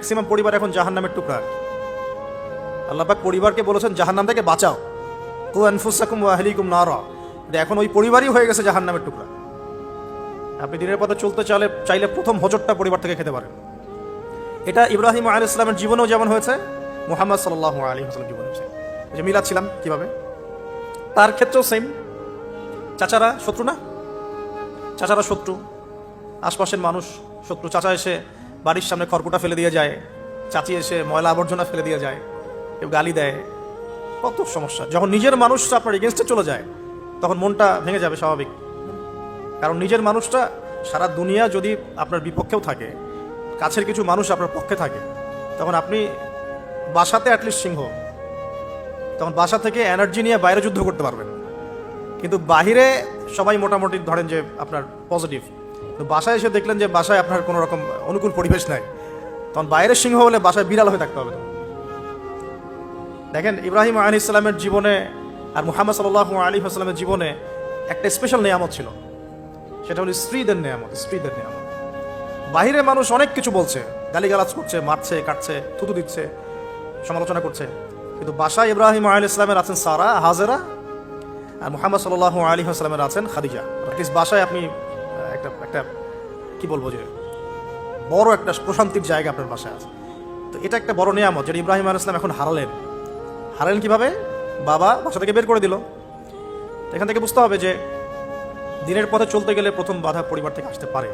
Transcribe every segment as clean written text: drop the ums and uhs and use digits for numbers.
Maximum পরিবার এখন জাহান্নামের টুকরা। আল্লাহ পাক পরিবারকে বলেছেন জাহান্নাম থেকে বাঁচাও, কু আনফুসাকুম ওয়া আহলিকুম নারা। এখন ওই পরিবারই হয়ে গেছে জাহান্নামের টুকরা। আপনি দিনের পথে চলতে চাইলে প্রথম হোঁচটটা পরিবার থেকে খেতে পারেন। এটা ইব্রাহিম আলাইহিস সালামের জীবনেও যেমন হয়েছে, মুহাম্মদ সাল্লাল্লাহু আলাইহি ওয়াসাল্লাম জীবনে হয়েছে। যে মিলাচ্ছিলাম কিভাবে, তার ক্ষেত্রেও সেম। চাচারা শত্রু না, চাচারা শত্রু, আশপাশের মানুষ শত্রু। চাচা এসে বাড়ির সামনে খড়কুটা ফেলে দিয়ে যায়, চাচি এসে ময়লা আবর্জনা ফেলে দিয়ে যায়, কেউ গালি দেয়, কত সমস্যা। যখন নিজের মানুষটা আপনার এগেনস্টে চলে যায় তখন মনটা ভেঙে যাবে, স্বাভাবিক। কারণ নিজের মানুষটা সারা দুনিয়া যদি আপনার বিপক্ষেও থাকে, কাছের কিছু মানুষ আপনার পক্ষে থাকে, তখন আপনি বাসাতে অ্যাটলিস্ট সিংহ, তখন বাসা থেকে এনার্জি নিয়ে বাইরে যুদ্ধ করতে পারবেন। কিন্তু বাহিরে সবাই মোটামুটি ধরেন যে আপনার পজিটিভ, তো বাসায় এসে দেখলেন যে বাসায় আপনার কোনো রকম অনুকূল পরিবেশ নাই, তখন বাইরের সিংহ হলে বাসায় বিড়াল হয়ে থাকতে হবে। দেখেন ইব্রাহিম আলাইহিস সালামের জীবনে আর মুহাম্মদ সাল্লাল্লাহু আলাইহি ওয়াসাল্লামের জীবনে একটা স্পেশাল নিয়ামত ছিল, সেটা হলো স্ত্রীদের নিয়ামত। স্ত্রীদের নিয়ামত। বাহিরে মানুষ অনেক কিছু বলছে, গালিগালাজ করছে, মারছে, কাটছে, থুতু দিচ্ছে, সমালোচনা করছে, কিন্তু বাসায় ইব্রাহিম আলাইহিস সালামের আছেন সারা, হাজেরা, আর মুহাম্মদ সাল্লাল্লাহু আলাইহি ওয়াসাল্লামের আছেন খাদিজা। বাসায় আপনি একটা কি বলবো, যে বড় একটা প্রশান্তির জায়গা আপনার বাসায় আছে। তো এটা একটা বড় নিয়ামত যেটা ইব্রাহিম আলাইহিস সালাম এখন হারালেন কিভাবে? বাবা বাসা থেকে বের করে দিল। এখান থেকে বুঝতে হবে যে দিনের পথে চলতে গেলে প্রথম বাধা পরিবার থেকে আসতে পারে।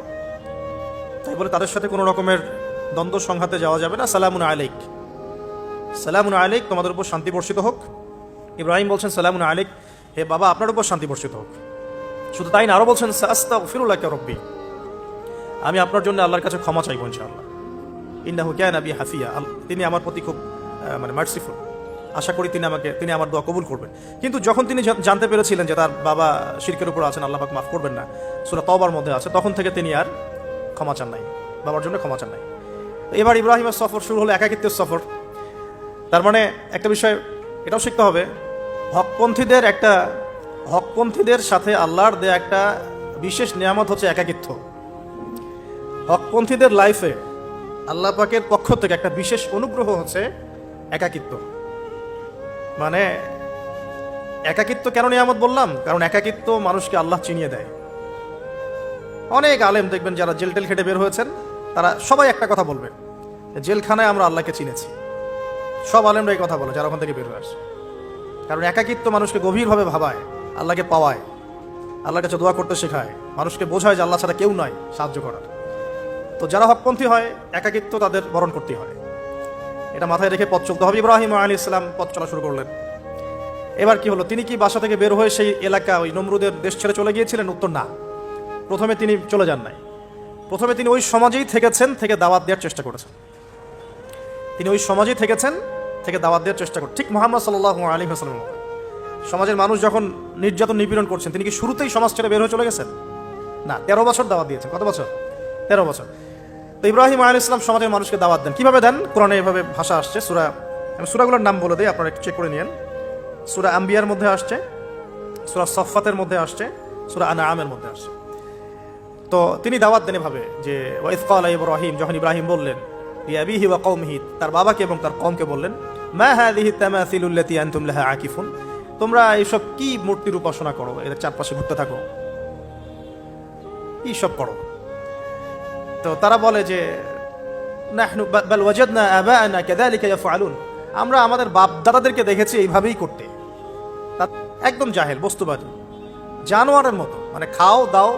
তাই বলে তাদের সাথে কোনো রকমের দ্বন্দ্ব সংঘাতে যাওয়া যাবে না। সালামুন আলাইক, সালামুন আলাইক, তোমাদের উপর শান্তি বর্ষিত হোক। ইব্রাহিম বলছেন সালামুন আলাইক, হে বাবা আপনার উপর শান্তি বর্ষিত হোক। শুধু তাই না, আরো বলছেন আস্তাগফিরুল্লাহ রব্বি, আমি আপনার জন্য আল্লাহর কাছে ক্ষমা চাইব ইনশাআল্লাহ। ইন্নাহু কানা বি হাফিয়া, তিনি আমার প্রতি খুব মার্সিফুল, আশা করি তিনি আমার দোয়া কবুল করবেন। কিন্তু যখন তিনি জানতে পেরেছিলেন যে তার বাবা শিরকের উপর আছেন, আল্লাহ পাক মাফ করবেন না, সূরা তাওবার মধ্যে আছে, তখন থেকে তিনি আর ক্ষমা চান নাই, বাবার জন্য ক্ষমা চান নাই। এবার ইব্রাহিমের সফর শুরু হলো একাকিত্বের সফর। তার মানে একটা বিষয় এটাও শিখতে হবে, হকপন্থীদের সাথে আল্লাহর দেয়া একটা বিশেষ নিয়ামত হচ্ছে একাকিত্ব। হকপন্থীদের লাইফে আল্লাহ পাকের পক্ষ থেকে একটা বিশেষ অনুগ্রহ হচ্ছে একাকিত্ব। মানে একাকিত্ব কেন নিয়ামত বললাম? কারণ একাকিত্ব মানুষকে আল্লাহ চিনিয়ে দেয়। অনেক আলেম দেখবেন যারা জেল টেল খেটে বের হয়েছেন, তারা সবাই একটা কথা বলবেন, জেলখানায় আমরা আল্লাহকে চিনেছি। সব আলেমরা এই কথা বলে যারা ওখান থেকে বের হয়ে আসে। কারণ একাকিত্ব মানুষকে গভীরভাবে ভাবায়, আল্লাহকে পাওয়ায়, আল্লাহর কাছে দোয়া করতে শেখায়, মানুষকে বোঝায় যে আল্লাহ ছাড়া কেউ নয় সাহায্য করার। তো যারা হকপন্থী হয়, একাকিত্ব তাদের বরণ করতে হয়। এটা মাথায় রেখে পথ চলতে হবে। ইব্রাহিম আলাইহিস সালাম পথ চলা শুরু করলেন। এবার কি হলো, তিনি কি বাসা থেকে বের হয়ে সেই এলাকা, ওই নমরুদের দেশ ছেড়ে চলে গিয়েছিলেন? উত্তর না, প্রথমে তিনি চলে যান নাই। প্রথমে তিনি ওই সমাজেই থেকেছেন, থেকে দাওয়াত দেওয়ার চেষ্টা করেছেন। তিনি ওই সমাজেই থেকেছেন, থেকে দাওয়াত দেওয়ার চেষ্টা করেন। ঠিক মুহাম্মদ সাল্লাল্লাহু আলাইহি ওয়াসাল্লাম সমাজের মানুষ যখন নির্যাতন নিপীড়ন করছেন, তিনি কি শুরুতেই সমাজ ছেড়ে বের হয়ে চলে গেছেন? না, 13 বছর দাওয়াত দিয়েছেন। কত বছর? 13 বছর। তো ইব্রাহিম আলাইহিস সালাম সমাজের মানুষকে দাওয়াত দেন। কিভাবে দেন? কোরআনে এভাবে ভাষা আসছে। আমি সূরাগুলোর নাম বলে দিই, আপনারা একটু চেক করে নিয়েন। সূরা আম্বিয়ার মধ্যে আসছে, সূরা সফফাতের মধ্যে আসছে, সূরা আনআমের মধ্যে আসছে। তো তিনি দাওয়াত দেন এভাবে যে ওয়াইজ ক্বালা ইব্রাহিম, যখন ইব্রাহিম বললেন লিআবিহি ওয়া কওমিহি, তার বাবাকে এবং তার কওমকে বললেন, মা হাযিহি তামাসিলুল্লাতী আনতুম লাহা আকিফুন, তোমরা এইসব কি মূর্তির উপাসনা করো, এর চারপাশে ঘুরতে থাকো, কি সব করো? তো তারা বলে যে নাহনু বাল ওয়াজাদনা আবাআনা কাযালিকা ইয়াফআলুন, আমরা আমাদের বাপ দাদাদেরকে দেখেছি এইভাবেই করতে। একদম জাহেল, বস্তুবাদী, জানোয়ারের মতো। মানে খাও দাও,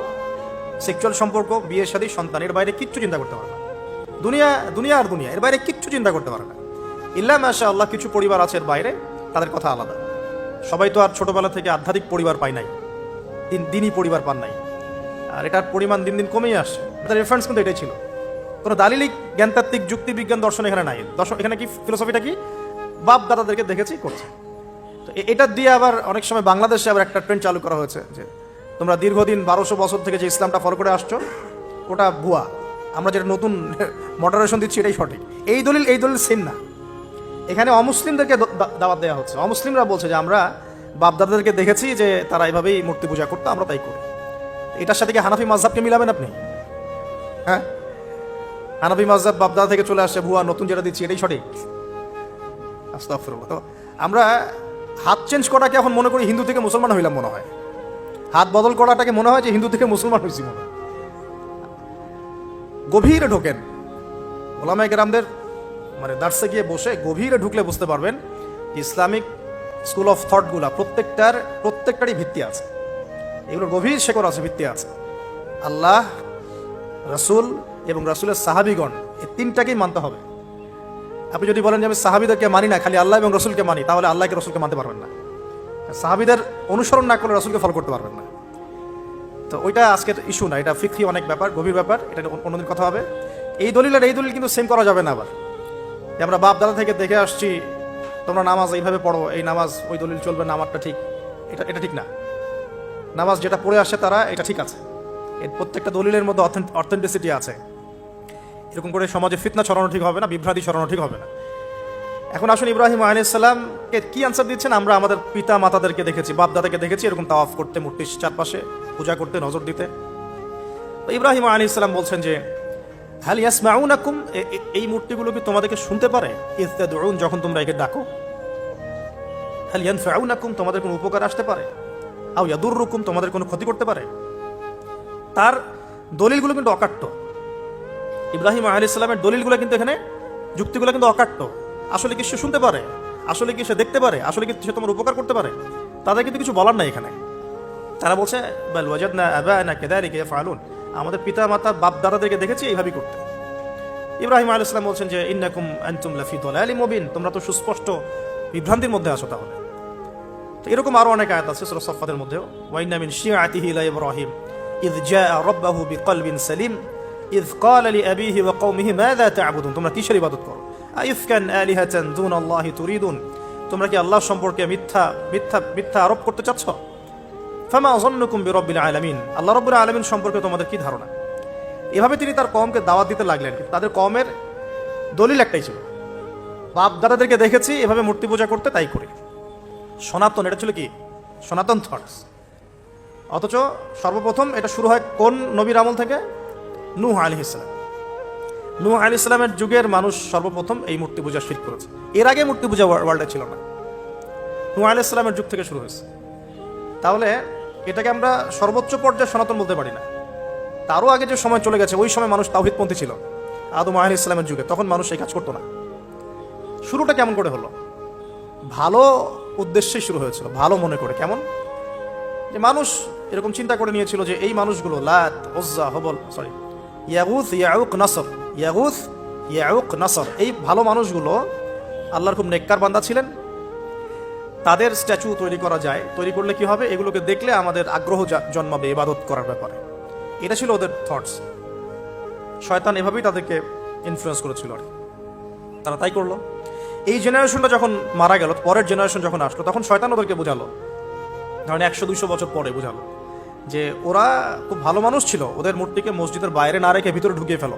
সেক্সুয়াল সম্পর্ক, বিয়ে শাদী, সন্তান, এর বাইরে কিচ্ছু চিন্তা করতে পারে না। দুনিয়া আর দুনিয়া, এর বাইরে কিচ্ছু চিন্তা করতে পারে না। ইল্লা মাশাআল্লাহ, কিছু পরিবার আছে এর বাইরে, তাদের কথা আলাদা। সবাই তো আর ছোটবেলা থেকে আধ্যাত্মিক পরিবার পায় নাই, দিনই পরিবার পান নাই, আর এটার পরিমাণ দিন দিন কমেই আসছে। তার রেফারেন্স কিন্তু এটাই ছিল। কোনো দালিলিক জ্ঞানতাত্ত্বিক যুক্তি বিজ্ঞান দর্শন এখানে নাই। দর্শন এখানে কি, ফিলোসফিটা কি, বাপ দাদাদেরকে দেখেছি করছে। তো এটা দিয়ে আবার অনেক সময় বাংলাদেশে আবার একটা ট্রেন্ড চালু করা হয়েছে যে তোমরা দীর্ঘদিন 1200 বছর থেকে যে ইসলামটা ফলো করে আসছো ওটা ভুয়া, আমরা যেটা নতুন মডারেশন দিচ্ছি এটাই সঠিক। এই দলিল সেম না। এখানে অমুসলিমদেরকে দাওয়াত দেওয়া হচ্ছে। অমুসলিমরা বলছে যে আমরা বাপ দাদাদেরকে দেখেছি যে তারা এইভাবেই মূর্তি পূজা করতো, আমরা তাই করি। এটার সাথে কি হানাফি মাযহাবকে মিলাবেন আপনি? হ্যাঁ, হানাফি মাযহাব বাপদাদা থেকে চলে আসছে, ভুয়া নতুন যেটা দিচ্ছি এটাই সঠিক। আস্তাগফিরুল্লাহ। তো আমরা হাত চেঞ্জ করাকে এখন মনে করি হিন্দু থেকে মুসলমান হইলাম মনে হয়, হাত বদল করাটাকে মনে হয় যে হিন্দু থেকে মুসলমান হয়েছি মনে হয়। গভীরে ঢোকেন ওলামায়ে কেরামদের মানে দার্সে গিয়ে বসে গভীরে ঢুকলে বুঝতে পারবেন ইসলামিক স্কুল অফ থটগুলা প্রত্যেকটারই ভিত্তি আছে, এগুলোর গভীর শেকড় আছে, ভিত্তি আছে। আল্লাহ, রাসূল এবং রাসূলের সাহাবীগণ, এই তিনটাকেই মানতে হবে। আপনি যদি বলেন যে আমি সাহাবীদেরকে মানি না, খালি আল্লাহ এবং রাসূলকে মানি, তাহলে আল্লাহকে রাসূলকে মানতে পারবেন না। সাহাবীদের অনুসরণ না করলে রাসূলকে ফলো করতে পারবেন না। তো ওইটা আজকের ইস্যু না, এটা ফিকহি অনেক ব্যাপার, গভীর ব্যাপার, এটা অন্যদিন কথা হবে। এই দলিল আর এই দলিল কিন্তু সেম করা যাবে না। আবার যে আমরা বাপ দাদা থেকে দেখে আসছি তোমরা নামাজ এইভাবে পড়ো, এই নামাজ ওই দলিল চলবে না, আমারটা ঠিক, এটা ঠিক না। নামাজ যেটা পড়ে আসে তারা এটা ঠিক আছে, এর প্রত্যেকটা দলিলের মধ্যে অথেন্টিসিটি আছে। এরকম করে সমাজে ফিতনা ছড়ানো ঠিক হবে না, বিভ্রান্তি ছড়ানো ঠিক হবে না। এখন আসুন ইব্রাহিম আলাইহিস সালামকে কি আনসার দিচ্ছেন? আমরা আমাদের পিতা মাতাদেরকে দেখেছি, বাপ দাদাকে দেখেছি এরকম তাওয়াফ করতে, মূর্তির চারপাশে পূজা করতে, নজর দিতে। তো ইব্রাহিম আলাইহিস সালাম বলছেন যে হাল ইয়াসমাউনাকুম, এই মূর্তিগুলো কি তোমাদেরকে শুনতে পারে? ইয তাদউন, যখন তোমরা একে ডাকো। হাল ইয়ানফাউনাকুম, তোমাদের কোনো উপকার আসতে পারে? আও ইয়াদুররুকুম, তোমাদের কোনো ক্ষতি করতে পারে? তার দলিলগুলো কিন্তু অকাট্য। ইব্রাহিম আলাইহিস সালামের দলিলগুলো কিন্তু এখানে, যুক্তিগুলো কিন্তু অকাট্য। আসলে কি সে শুনতে পারে? আসলে কি সে দেখতে পারে? আসলে কি সে তোমার উপকার করতে পারে? তাদের কিন্তু কিছু বলার নাই এখানে। তারা বলছে বাল ওয়াজাদনা আবানা কাযালিকা ইয়াফআলুন, আমাদের পিতা মাতা বাপ দাদাদেরকে দেখেছি এইভাবেই করতে। ইব্রাহিম আলাইহিস সালাম বলছেন যে ইন্নাকুম আনতুম লাফি দালালিম মুবিন, তোমরা তো সুস্পষ্ট বিভ্রান্তির মধ্যে আছো। তাহলে তো এরকম আরো অনেক আয়াত আছে সূরা সাফফাতের মধ্যেও, ওয়া ইন্না মিন শিআতিহি লা ইব্রাহিম ইয জাআ রাব্বাহু বিকলবিন সালিম ইয ক্বালা লিআবিহি ওয়া কওমিহি মাযা তা'বুদুন, তোমরা কিসের ইবাদত করো? আইফকান আলিহাতান দুনাল্লাহি তুরিদুন, তোমরা কি আল্লাহ সম্পর্কে মিথ্যা মিথ্যা মিথ্যা আরোপ করতে চাচ্ছ? ফামা যান্নুকুম বিরাব্বিল আলামিন, আল্লাহ রাব্বুল আলামিন সম্পর্কে তোমাদের কি ধারণা? এভাবে তিনি তার কওমকে দাওয়াত দিতে লাগলেন। কিন্তু তাদের কওমের দলিল একটাই ছিল, বাপ দাদাদেরকে দেখেছি এভাবে মূর্তি পূজা করতে, তাই করি। সনাতন, এটা ছিল কি সনাতন থটস। অথচ সর্বপ্রথম এটা শুরু হয় কোন নবীর আমল থেকে? নূহ আলাইহিস সালাম। নূহ আলাইহিস সালামের যুগের মানুষ সর্বপ্রথম এই মূর্তি পূজা শিরক করেছে। এর আগে মূর্তি পূজা ওয়ার্ল্ডে ছিল না, নূহ আলাইহিস সালামের যুগ থেকে শুরু হয়েছে। তাহলে এটাকে আমরা সর্বোচ্চ পর্যায়ে সনাতন বলতে পারি না। তারও আগে যে সময় চলে গেছে, ওই সময় মানুষ তাওহীদপন্থী ছিল। আদম আলাইহিস সালামের যুগে তখন মানুষ এই কাজ করতো না। শুরুটা কেমন করে হলো? ভালো উদ্দেশ্যেই শুরু হয়েছিল, ভালো মনে করে। কেমন? যে মানুষ এরকম চিন্তা করে নিয়েছিল যে এই মানুষগুলো লাত, উজ্জা, হবল, সরি ইয়াগুথ, ইয়াউক, নাসর, ইয়াগুথ, ইয়াউক, নাসর, এই ভালো মানুষগুলো আল্লাহর খুব নেককার বান্দা ছিলেন। তাদের স্ট্যাচু তৈরি করা যায়, তৈরি করলে কি হবে? এগুলোকে দেখলে আমাদের আগ্রহ জন্মাবে ইবাদত করার ব্যাপারে। এটা ছিল ওদের থটস। শয়তান এভাবেই তাদেরকে ইনফ্লুয়েন্স করেছিল আর তারা তাই করলো। এই জেনারেশনটা যখন মারা গেল, পরের জেনারেশন যখন আসলো, তখন শয়তান ওদেরকে বোঝালো, ধরেন 100-200 বছর পরে বোঝালো যে ওরা খুব ভালো মানুষ ছিল, ওদের মূর্তিকে মসজিদের বাইরে না রেখে ভিতরে ঢুকিয়ে ফেলো,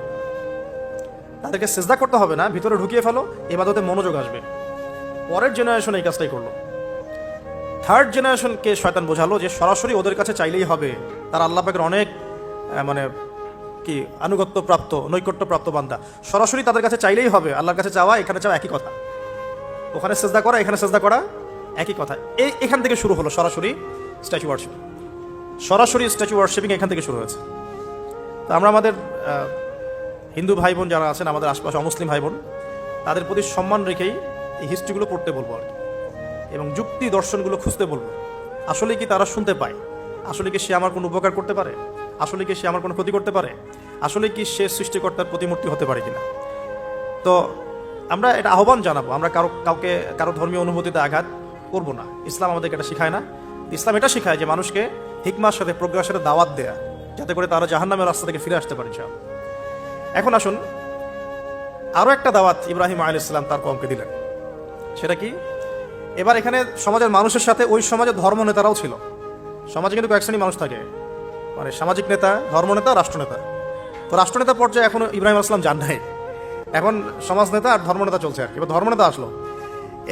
তাদেরকে সিজদা করতে হবে না, ভিতরে ঢুকিয়ে ফেলো, ইবাদতে মনোযোগ আসবে। পরের জেনারেশন এই কাজটাই করলো। থার্ড জেনারেশনকে শয়তান বোঝালো যে সরাসরি ওদের কাছে চাইলেই হবে, তারা আল্লাহ পাকের অনেক মানে কি আনুগত্য প্রাপ্ত, নৈকট্য প্রাপ্ত বান্দা, সরাসরি তাদের কাছে চাইলেই হবে। আল্লাহর কাছে চাওয়া, এখানে চাওয়া একই কথা, ওখানে সিজদা করা, এখানে সিজদা করা একই কথা। এখান থেকে শুরু হলো সরাসরি স্ট্যাচু ওয়ার্শিপ। সরাসরি স্ট্যাচু ওয়ার্শিপিং এখান থেকে শুরু হয়েছে। তো আমরা আমাদের হিন্দু ভাই বোন যারা আছেন, আমাদের আশপাশে অমুসলিম ভাই বোন, তাদের প্রতি সম্মান রেখেই এই হিস্ট্রিগুলো পড়তে বলবো আর কি, এবং যুক্তি দর্শনগুলো খুঁজতে বলবো। আসলে কি তারা শুনতে পায়? আসলে কি সে আমার কোনো উপকার করতে পারে? আসলে কি সে আমার কোনো ক্ষতি করতে পারে? আসলে কি সে সৃষ্টিকর্তার প্রতিমূর্তি হতে পারে কিনা? তো আমরা এটা আহ্বান জানাবো, আমরা কারো ধর্মীয় অনুভূতিতে আঘাত করব না। ইসলাম আমাদেরকে এটা শেখায় না। ইসলাম এটা শেখায় যে মানুষকে হিকমার সাথে, প্রজ্ঞার সাথে দাওয়াত দেয়া, যাতে করে তারা জাহান্নামের রাস্তা থেকে ফিরে আসতে পারে ইনশাআল্লাহ। এখন আসুন, আরও একটা দাওয়াত ইব্রাহিম আলাইহিস সালাম তার কওমকে দিলেন। সেটা কি? এবার এখানে সমাজের মানুষের সাথে ওই সমাজের ধর্ম নেতারাও ছিল। সমাজে কিন্তু কয়েক শ্রেণীর মানুষ থাকে, মানে সামাজিক নেতা, ধর্মনেতা, রাষ্ট্রনেতা। তো রাষ্ট্রনেতা পর্যায়ে এখনো ইব্রাহিম আলাইহিস সালাম যান নাই, এখন সমাজ নেতা আর ধর্মনেতা চলছে আর কি। এবার ধর্মনেতা আসলো,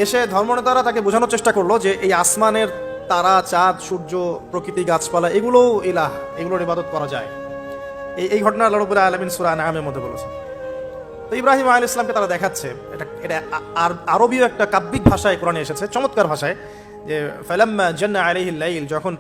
এসে ধর্মনেতারা তাকে বোঝানোর চেষ্টা করলো যে এই আসমানের তারা, চাঁদ, সূর্য, প্রকৃতি, গাছপালা, এগুলোও ইলাহ, এগুলোর ইবাদত করা যায়। এই ঘটনা আল্লাহ রাব্বুল আলামিন সূরা আনআমের মধ্যে বলেছেন। তো ইব্রাহিম আলাইহিস সালামকে তারা দেখাচ্ছে, এটা এটা আর আরবীয় একটা কাব্যিক ভাষায় কোরআনে এসেছে, চমৎকার ভাষায়, যে ফালাম্মা জান্না আলাইহিল লাইল, যখন